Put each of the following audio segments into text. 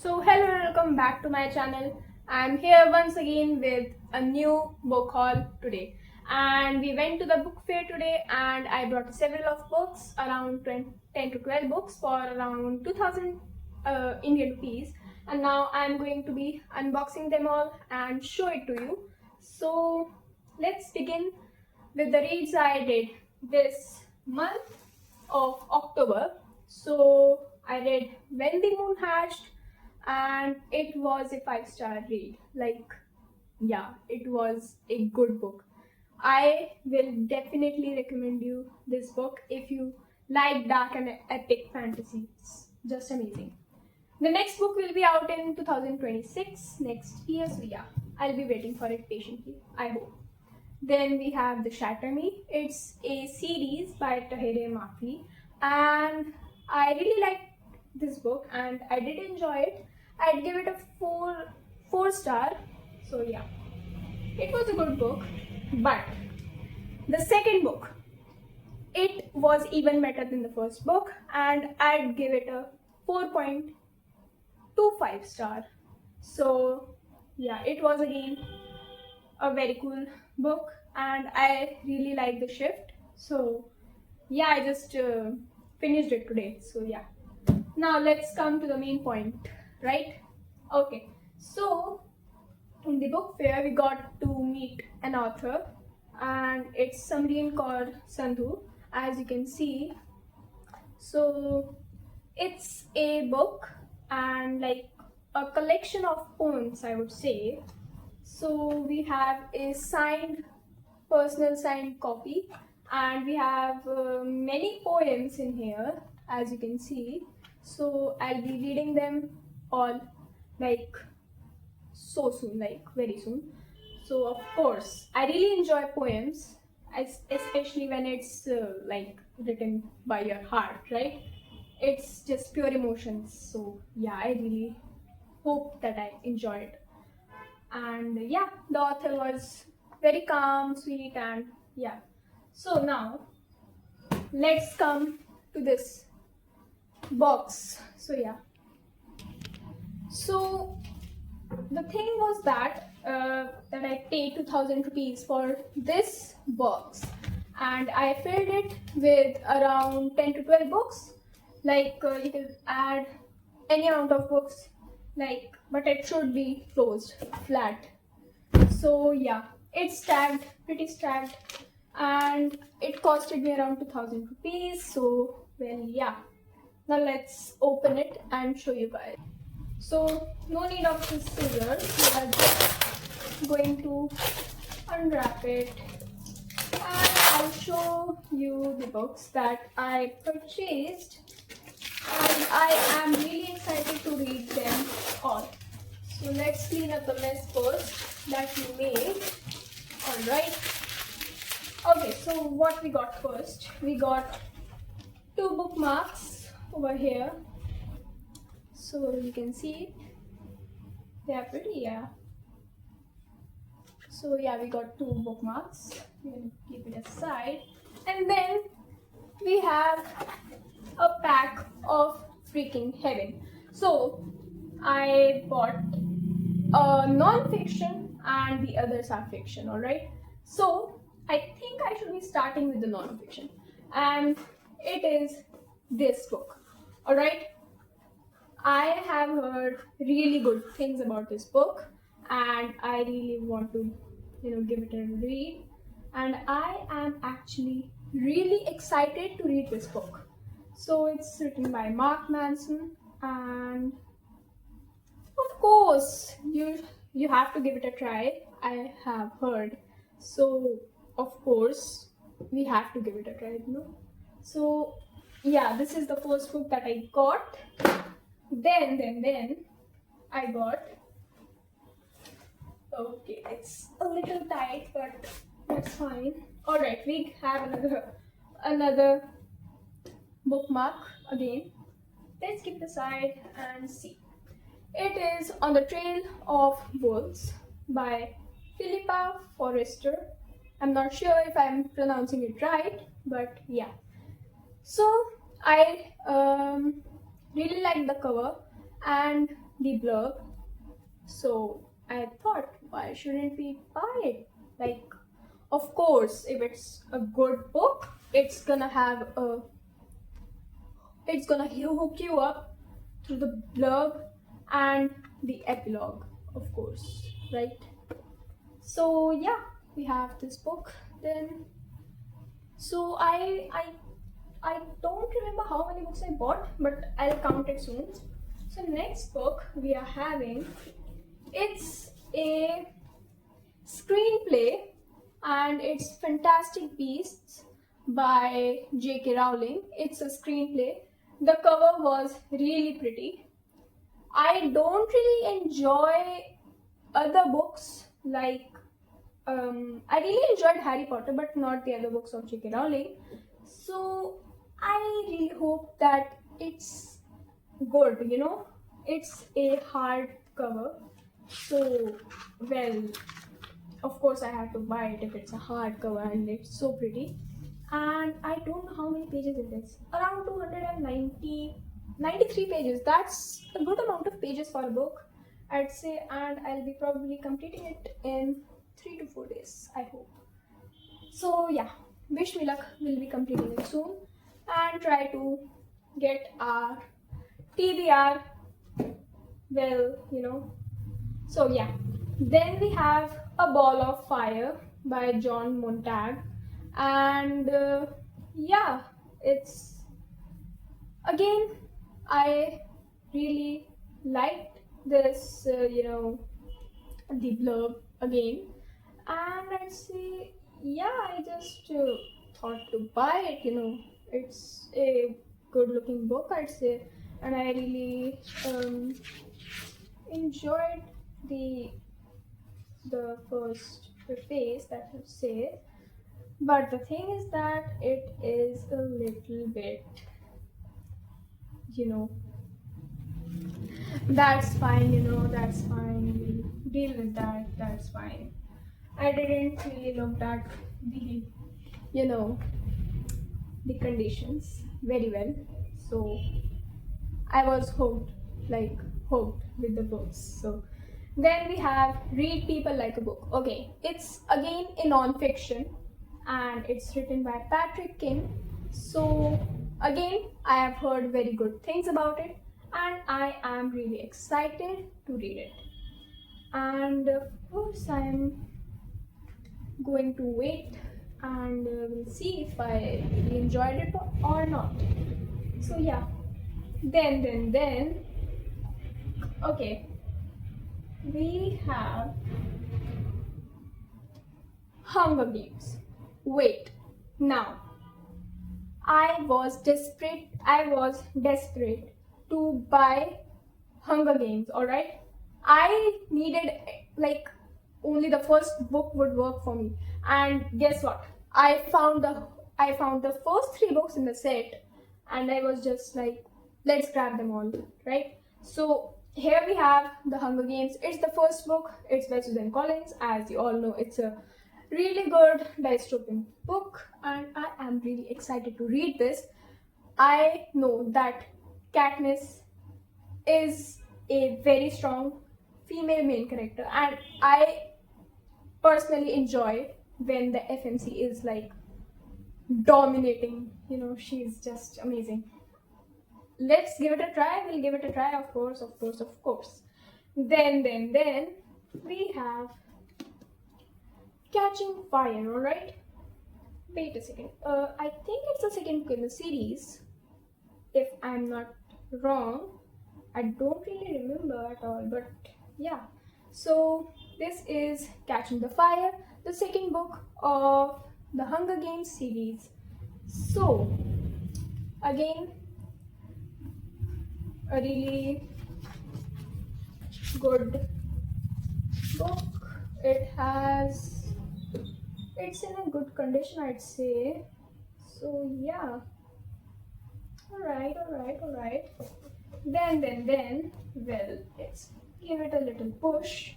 Hello and welcome back to my channel. I'm here once again with a new book haul today. And we went to the book fair today and I brought several of books, around 10 to 12 books for around 2000 Indian rupees. And now I'm going to be unboxing them all and show it to you. So let's begin with the reads I did this month of October. So I read When the Moon Hatched, and it was a 5-star read. It was a good book. I will definitely recommend you this book if you like dark and epic fantasy. It's just amazing. The next book will be out in 2026, next year. So yeah, I'll be waiting for it patiently, I hope. Then we have The Shatter Me. It's a series by Tahereh Mafi, and I really liked this book and I did enjoy it. I'd give it a four star. So yeah, it was a good book. But the second book, it was even better than the first book, and I'd give it a 4.25 star. So yeah, it was again a very cool book and I really like the shift. So yeah, I just finished it today. So yeah, now let's come to the main point, right? Okay, so in the book fair we got to meet an author, and it's Samreen Kaur Sandhu, as you can see. So it's a book and like a collection of poems, I would say. So we have a personal signed copy, and we have many poems in here, as you can see. So I'll be reading them all like so soon, like very soon. So of course, I really enjoy poems, especially when it's like written by your heart, right? It's just pure emotions. So yeah, I really hope that I enjoy it. And yeah, the author was very calm, sweet, and yeah. So now let's come to this box. So yeah, so the thing was that I paid 2000 rupees for this box, and I filled it with around 10 to 12 books. You can add any amount of books, but it should be closed flat. So yeah, it's tagged, pretty tagged, and it costed me around 2000 rupees. So well, yeah. Now let's open it and show you guys. So no need of the scissors. We are just going to unwrap it, and I'll show you the books that I purchased, and I am really excited to read them all. So let's clean up the mess first that we made. Alright. Okay, so what we got first? We got two bookmarks over here. So you can see they are pretty, yeah. So yeah, we got two bookmarks. We'll keep it aside. And then we have a pack of freaking heaven. So I bought a non-fiction and the others are fiction, alright? So I think I should be starting with the non-fiction, and it is this book, alright? I have heard really good things about this book, and I really want to, give it a read. And I am actually really excited to read this book. So it's written by Mark Manson, and of course you have to give it a try, I have heard. So of course we have to give it a try, So yeah, this is the first book that I got. Then I got, okay, it's a little tight, but that's fine. Alright, we have another bookmark again. Let's keep it aside and see. It is On the Trail of Wolves by Philippa Forrester. I'm not sure if I'm pronouncing it right, but yeah. So I really like the cover, and the blurb. So I thought, why shouldn't we buy it? Like, of course, if it's a good book, it's gonna hook you up through the blurb and the epilogue, of course, right? So yeah, we have this book. Then, so I don't remember how many books I bought, but I'll count it soon. So next book we are having, it's a screenplay and it's Fantastic Beasts by J.K. Rowling. It's a screenplay. The cover was really pretty. I don't really enjoy other books like I really enjoyed Harry Potter, but not the other books of J.K. Rowling. So I really hope that it's good. It's a hard cover. So, well, of course I have to buy it if it's a hardcover and it's so pretty. And I don't know how many pages it is. Around 93 pages. That's a good amount of pages for a book, I'd say, and I'll be probably completing it in 3 to 4 days, I hope. So yeah, wish me luck. We'll be completing it soon and try to get our TBR. Well. So yeah, then we have A Ball of Fire by John Montag, and yeah, it's again, I really liked this, the blurb again, and I'd say, yeah, I just thought to buy it. It's a good-looking book, I'd say, and I really enjoyed the first phase, that would say. But the thing is that it is a little bit, you know, that's fine, that's fine. We'll deal with that, that's fine. I didn't really look at the, you know, the conditions very well. So I was hooked with the books. So then we have Read People Like a Book. Okay, it's again a non-fiction and it's written by Patrick King. So again, I have heard very good things about it and I am really excited to read it. And of course, I'm going to wait and we'll see if I really enjoyed it or not. So yeah, then, okay, we have Hunger Games. Wait, now, I was desperate to buy Hunger Games, alright? I needed, like, only the first book would work for me. And guess what? I found the first 3 books in the set and I was just like, let's grab them all, right? So here we have the Hunger Games. It's the first book. It's by Susan Collins. As you all know, it's a really good dystopian book and I am really excited to read this. I know that Katniss is a very strong female main character and I personally enjoy when the FMC is like dominating. She's just amazing. Let's give it a try. We'll give it a try, of course. Then we have Catching Fire, alright? Wait a second. I think it's the second book in the series, if I'm not wrong. I don't really remember at all, but yeah. So this is Catching the Fire, the second book of the Hunger Games series. So again, a really good book. It's in a good condition, I'd say. So yeah. Alright. Then, well, let's give it a little push.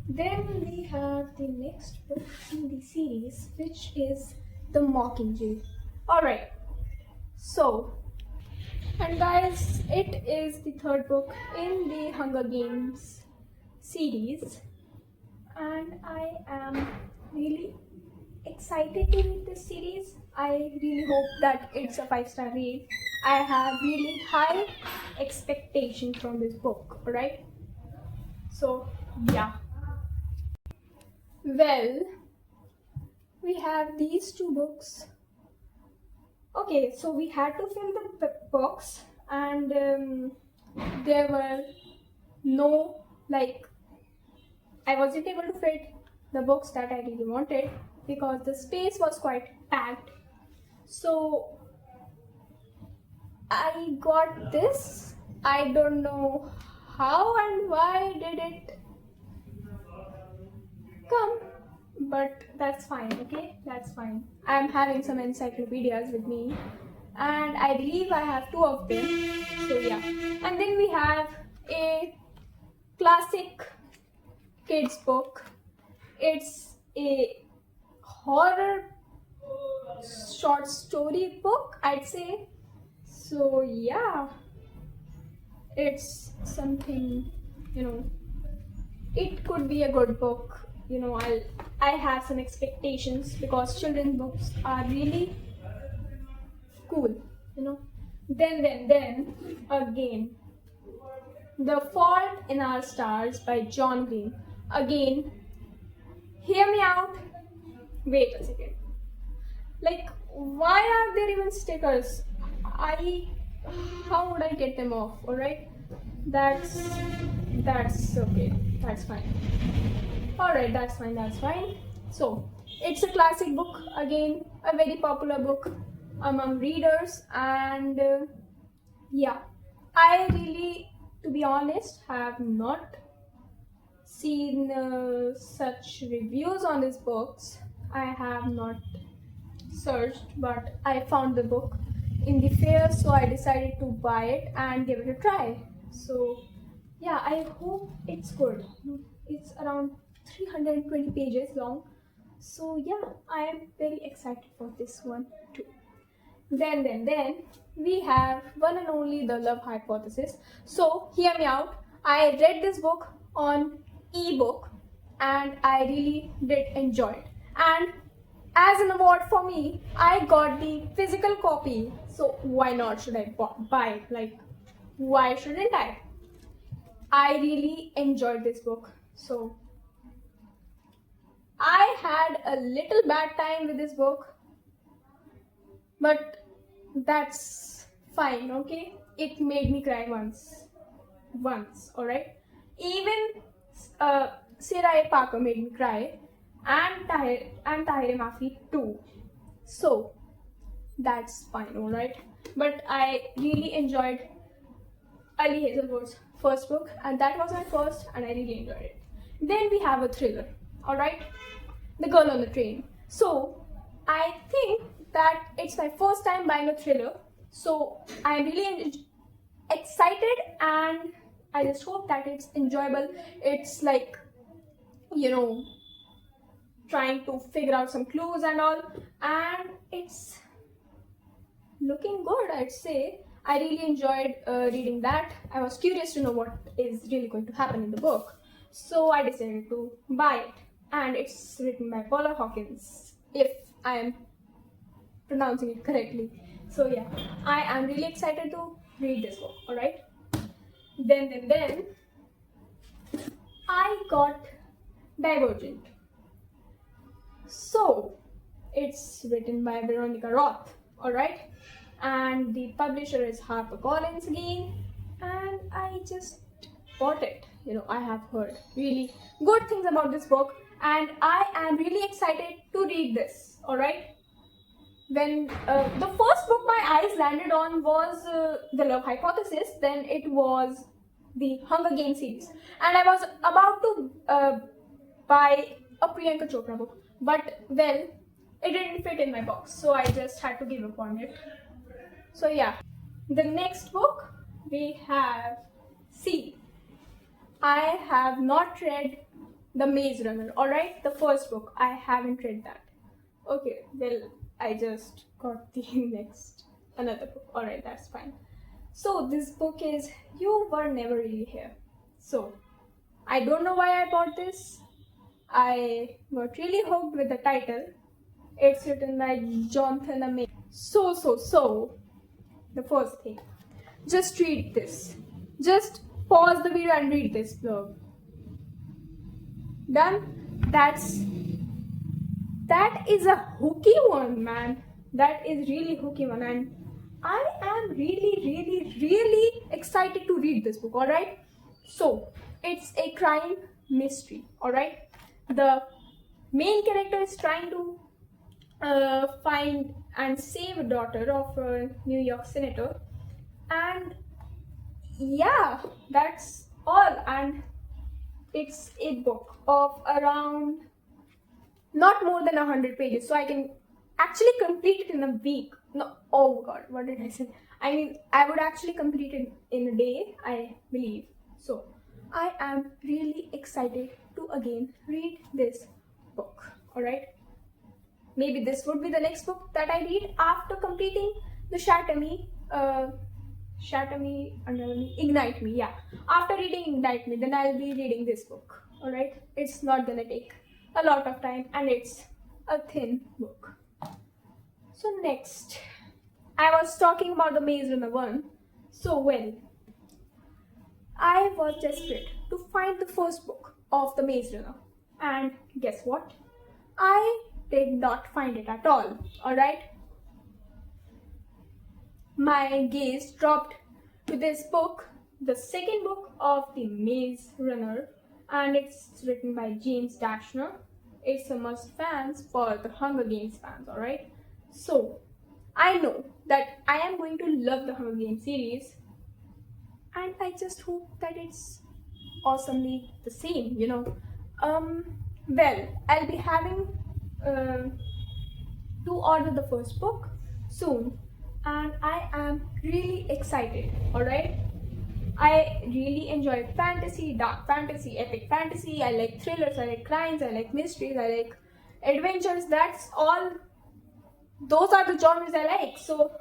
Then we have the next book in the series, which is The Mockingjay. Alright, so And guys, it is the third book in the Hunger Games series, and I am really excited to read this series. I really hope that it's a 5-star read. I have really high expectations from this book, alright? So, yeah. Well, we have these two books. Okay, so we had to fill the box, and there were no, like, I wasn't able to fit the books that I really wanted because the space was quite packed. So I got this. I don't know how and why did it come, but that's fine, okay? That's fine. I'm having some encyclopedias with me, and I believe I have two of them. So yeah. And then we have a classic kids book. It's a horror short story book, I'd say. So yeah, it's something, you know, it could be a good book. I have some expectations because children's books are really cool, you know. Then again, The Fault in Our Stars by John Green. Again, hear me out. Wait a second. Like, why are there even stickers? I How would I get them off? Alright? That's okay. That's fine. Alright, that's fine. So, it's a classic book, again, a very popular book among readers, and yeah, I really, to be honest, have not seen such reviews on these books. I have not searched, but I found the book in the fair, so I decided to buy it and give it a try. So, yeah, I hope it's good. It's around 320 pages long. So, yeah, I am very excited for this one too. Then we have one and only The Love Hypothesis. So, hear me out. I read this book on ebook and I really did enjoy it. And as an award for me, I got the physical copy. So, why not should I buy it? Like, why shouldn't I? I really enjoyed this book. So, I had a little bad time with this book, but that's fine, okay? It made me cry once, alright? Even Sarah Parker made me cry, and Tahir Mafi too. So that's fine, alright? But I really enjoyed Ali Hazelwood's first book, and that was my first, and I really enjoyed it. Then we have a thriller, alright? The Girl on the Train. So I think that it's my first time buying a thriller, so I'm really excited, and I just hope that it's enjoyable. It's like, trying to figure out some clues and all, and it's looking good, I'd say. I really enjoyed reading that. I was curious to know what is really going to happen in the book, so I decided to buy it. And it's written by Paula Hawkins, if I am pronouncing it correctly. So yeah, I am really excited to read this book, alright? Then I got Divergent. So it's written by Veronica Roth, alright? And the publisher is HarperCollins again, and I just bought it. I have heard really good things about this book, and I am really excited to read this, alright? When the first book my eyes landed on was The Love Hypothesis, then it was the Hunger Games series, and I was about to buy a Priyanka Chopra book, but well, it didn't fit in my box, so I just had to give up on it. So yeah, the next book we have See. I have not read The Maze Runner, alright? The first book, I haven't read that. Okay, well, I just got the another book, alright, that's fine. So this book is You Were Never Really Here. So I don't know why I bought this. I got really hooked with the title. It's written by Jonathan May. So, the first thing. Just read this. Just pause the video and read this blog. Done? That is a hooky one, man. That is really hooky one, and I am really excited to read this book. All right. So it's a crime mystery. All right. The main character is trying to find and save a daughter of a New York senator, and yeah, that's all. And it's a book of around not more than 100 pages, so I can actually complete it in a week. No, oh god, what did I say? I mean, I would actually complete it in a day, I believe. So I am really excited to again read this book. All right, maybe this would be the next book that I read after completing the Ignite Me. Yeah, after reading Ignite Me, then I'll be reading this book. All right, it's not gonna take a lot of time, and it's a thin book. So next, I was talking about the Maze Runner 1. So well, I was desperate to find the first book of the Maze Runner, and guess what? I did not find it at all. Alright? My gaze dropped to this book, the second book of the Maze Runner, and it's written by James Dashner. It's a must fans for the Hunger Games fans, alright? So, I know that I am going to love the Hunger Games series, and I just hope that it's awesomely the same, you know. Well, I'll be having to order the first book soon, and I am really excited, alright? I really enjoy fantasy, dark fantasy, epic fantasy. I like thrillers, I like crimes, I like mysteries, I like adventures. Those are the genres I like. So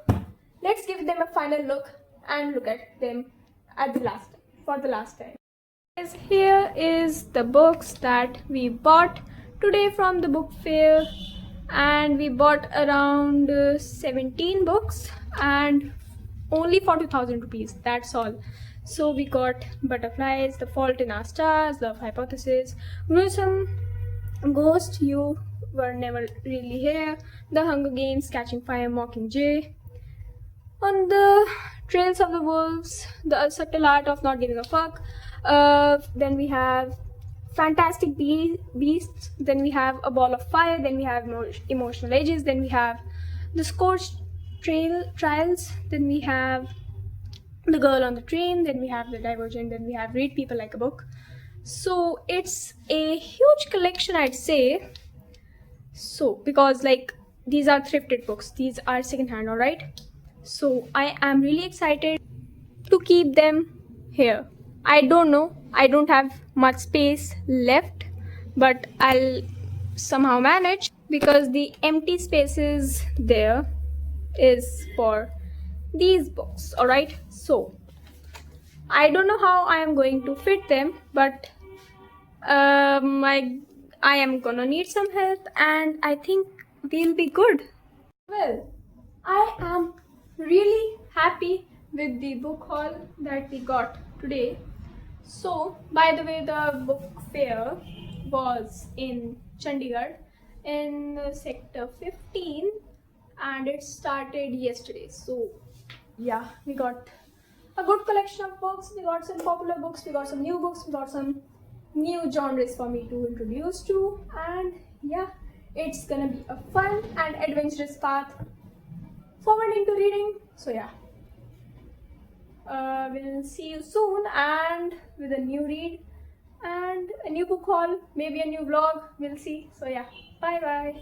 let's give them a final look and look at them for the last time. Here is the books that we bought today from the book fair, and we bought around 17 books and only for 2,000 rupees. That's all. So we got Butterflies, The Fault in Our Stars, Love Hypothesis, Gruesome, Ghost, You Were Never Really Here, The Hunger Games, Catching Fire, Mockingjay, On the Trails of the Wolves, The Subtle Art of Not Giving a Fuck. Then we have Fantastic Beasts, then we have A Ball of Fire, then we have Emotional Ages, then we have The Scorched Trials, then we have The Girl on the Train, then we have The Divergent, then we have Read People Like a Book. So it's a huge collection, I'd say. So because like these are thrifted books, these are secondhand, alright? So I am really excited to keep them here. I don't know, I don't have much space left, but I'll somehow manage, because the empty spaces there is for these books, alright? So I don't know how I am going to fit them, but I am gonna need some help, and I think we'll be good. Well, I am really happy with the book haul that we got today. So, by the way, the book fair was in Chandigarh in sector 15, and it started yesterday. So, yeah, we got a good collection of books. We got some popular books, we got some new books, we got some new genres for me to introduce to, and yeah, it's gonna be a fun and adventurous path forward into reading. So yeah, we'll see you soon, and with a new read and a new book haul, maybe a new vlog, we'll see. So yeah, bye bye.